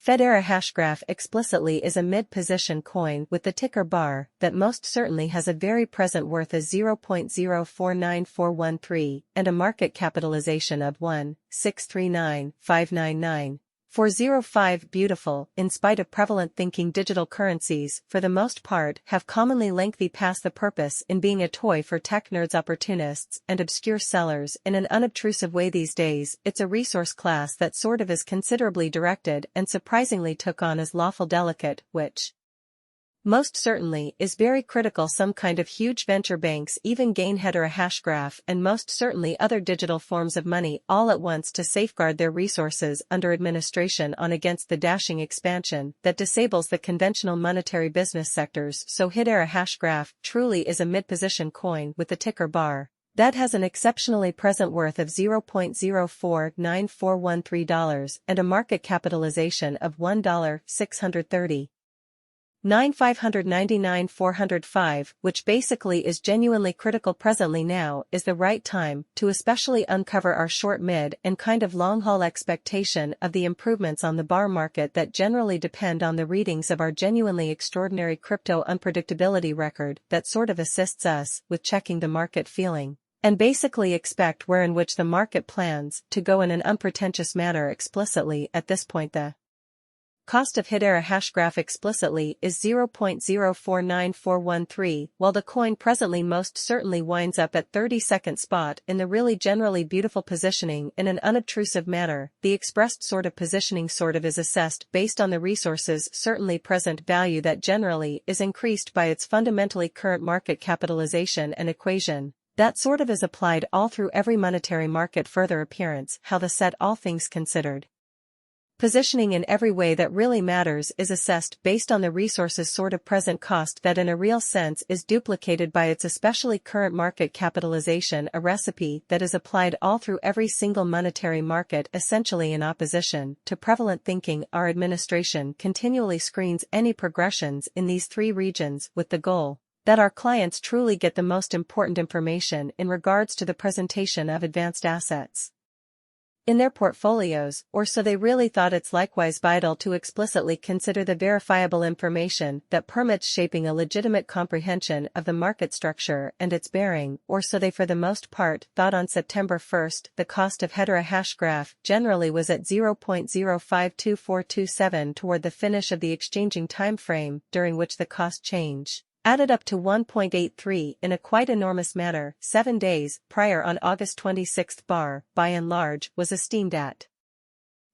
Hedera hashgraph explicitly is a mid-position coin with the ticker BAR that most certainly has a very present worth as 0.049413 and a market capitalization of 1,639,599. 405 beautiful, in spite of prevalent thinking digital currencies, for the most part, have commonly lengthy past the purpose in being a toy for tech nerds, opportunists, and obscure sellers in an unobtrusive way these days. It's a resource class that sort of is considerably directed and surprisingly took on as lawful delicate, which most certainly is very critical. Some kind of huge venture banks even gain Hedera hashgraph and most certainly other digital forms of money all at once to safeguard their resources under administration on against the dashing expansion that disables the conventional monetary business sectors. So Hedera hashgraph truly is a mid-position coin with the ticker BAR that has an exceptionally present worth of $0.049413 and a market capitalization of $1,630,999,405, which basically is genuinely critical. Presently now is the right time to especially uncover our short, mid, and kind of long-haul expectation of the improvements on the BAR market that generally depend on the readings of our genuinely extraordinary crypto unpredictability record that sort of assists us with checking the market feeling and basically expect where in which the market plans to go in an unpretentious manner. Explicitly at this point the cost of Hedera hashgraph explicitly is 0.049413, while the coin presently most certainly winds up at 32nd spot in the really generally beautiful positioning in an unobtrusive manner. The expressed sort of positioning sort of is assessed based on the resource's certainly present value that generally is increased by its fundamentally current market capitalization and equation. That sort of is applied all through every monetary market. Further appearance, how the set all things considered positioning in every way that really matters is assessed based on the resource's sort of present cost that in a real sense is duplicated by its especially current market capitalization, a recipe that is applied all through every single monetary market essentially in opposition to prevalent thinking. Our administration continually screens any progressions in these three regions with the goal that our clients truly get the most important information in regards to the presentation of advanced assets in their portfolios, or so they really thought. It's likewise vital to explicitly consider the verifiable information that permits shaping a legitimate comprehension of the market structure and its bearing, or so they for the most part thought. On September 1st, the cost of Hedera hashgraph generally was at 0.052427 toward the finish of the exchanging time frame, during which the cost change added up to 1.83 in a quite enormous manner. 7 days prior, on August 26, BAR, by and large, was esteemed at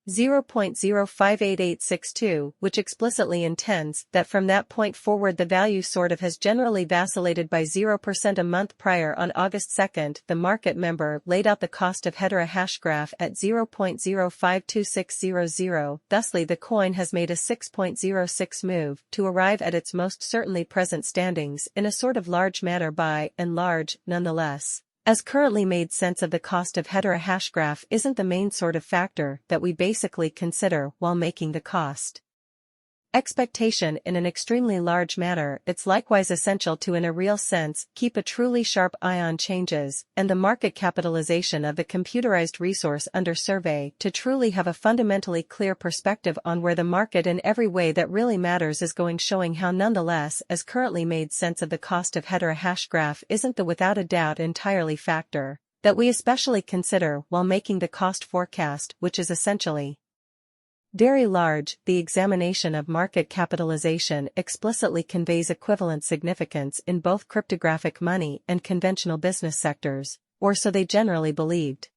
0.058862, which explicitly intends that from that point forward the value sort of has generally vacillated by 0% a month. Prior, on August 2nd, the market member laid out the cost of Hedera hashgraph at 0.052600, thusly the coin has made a 6.06 move to arrive at its most certainly present standings in a sort of large manner. By and large, nonetheless, as currently made sense of the cost of Hedera hashgraph isn't the main sort of factor that we basically consider while making the cost expectation in an extremely large manner. It's likewise essential to in a real sense keep a truly sharp eye on changes and the market capitalization of the computerized resource under survey to truly have a fundamentally clear perspective on where the market in every way that really matters is going, showing how nonetheless as currently made sense of the cost of Hedera hashgraph isn't the without a doubt entirely factor that we especially consider while making the cost forecast, which is essentially very large. The examination of market capitalization explicitly conveys equivalent significance in both cryptographic money and conventional business sectors, or so they generally believed.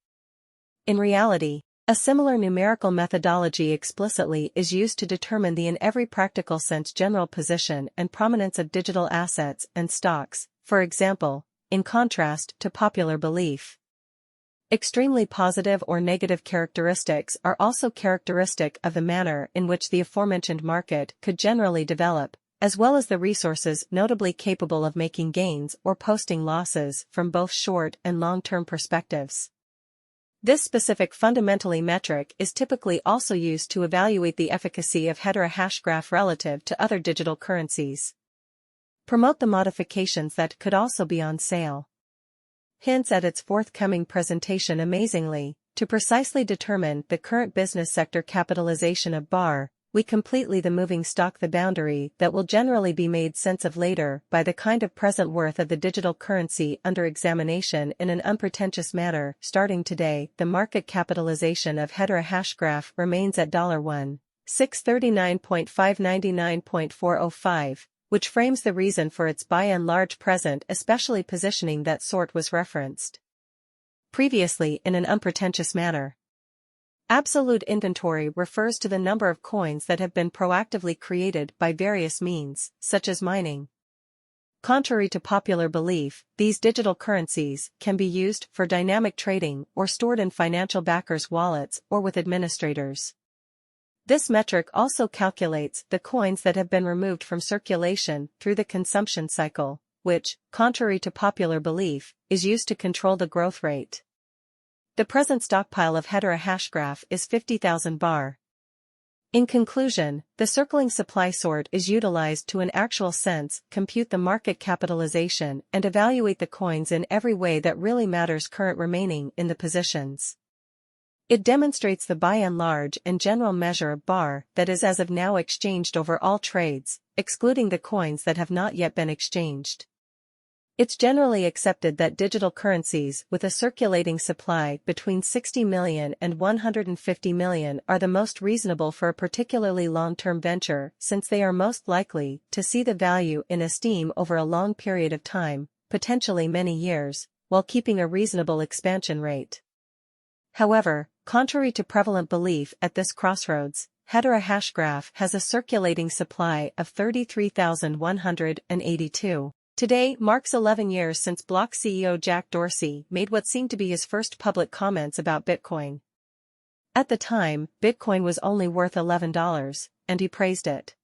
In reality, a similar numerical methodology explicitly is used to determine the in every practical sense general position and prominence of digital assets and stocks, for example, in contrast to popular belief. Extremely positive or negative characteristics are also characteristic of the manner in which the aforementioned market could generally develop, as well as the resources notably capable of making gains or posting losses from both short and long-term perspectives. This specific fundamentally metric is typically also used to evaluate the efficacy of Hedera hashgraph relative to other digital currencies. Promote the modifications that could also be on sale. Hints at its forthcoming presentation. Amazingly, to precisely determine the current business sector capitalization of BAR, we completely the moving stock the boundary that will generally be made sense of later by the kind of present worth of the digital currency under examination in an unpretentious manner. Starting today, the market capitalization of Hedera hashgraph remains at $1,639.599.405, which frames the reason for its by and large present especially positioning. That sort was referenced previously in an unpretentious manner. Absolute inventory refers to the number of coins that have been proactively created by various means, such as mining. Contrary to popular belief, these digital currencies can be used for dynamic trading or stored in financial backers' wallets or with administrators. This metric also calculates the coins that have been removed from circulation through the consumption cycle, which, contrary to popular belief, is used to control the growth rate. The present stockpile of Hedera hashgraph is 50,000 bar. In conclusion, the circling supply sort is utilized to in actual sense compute the market capitalization and evaluate the coins in every way that really matters current remaining in the positions. It demonstrates the by and large and general measure of bar that is as of now exchanged over all trades, excluding the coins that have not yet been exchanged. It's generally accepted that digital currencies with a circulating supply between 60 million and 150 million are the most reasonable for a particularly long-term venture, since they are most likely to see the value in esteem over a long period of time, potentially many years, while keeping a reasonable expansion rate. However, contrary to prevalent belief at this crossroads, Hedera hashgraph has a circulating supply of 33,182. Today marks 11 years since Block CEO Jack Dorsey made what seemed to be his first public comments about Bitcoin. At the time, Bitcoin was only worth $11, and he praised it.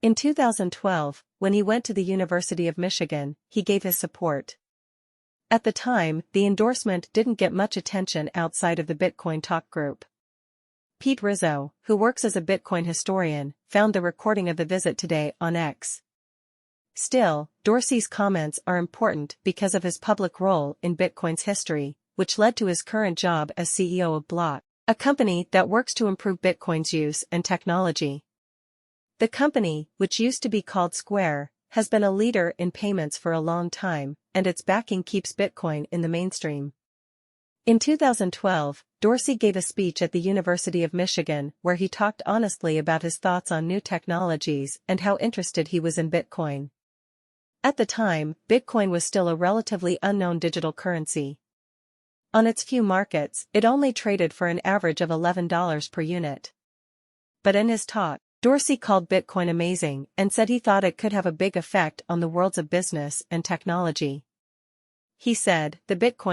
In 2012, when he went to the University of Michigan, he gave his support. At the time, the endorsement didn't get much attention outside of the Bitcoin talk group. Pete Rizzo, who works as a Bitcoin historian, found the recording of the visit today on X. Still, Dorsey's comments are important because of his public role in Bitcoin's history, which led to his current job as CEO of Block, a company that works to improve Bitcoin's use and technology. The company, which used to be called Square, has been a leader in payments for a long time, and its backing keeps Bitcoin in the mainstream. In 2012, Dorsey gave a speech at the University of Michigan where he talked honestly about his thoughts on new technologies and how interested he was in Bitcoin. At the time, Bitcoin was still a relatively unknown digital currency. On its few markets, it only traded for an average of $11 per unit. But in his talk, Dorsey called Bitcoin amazing and said he thought it could have a big effect on the worlds of business and technology. He said, "The Bitcoin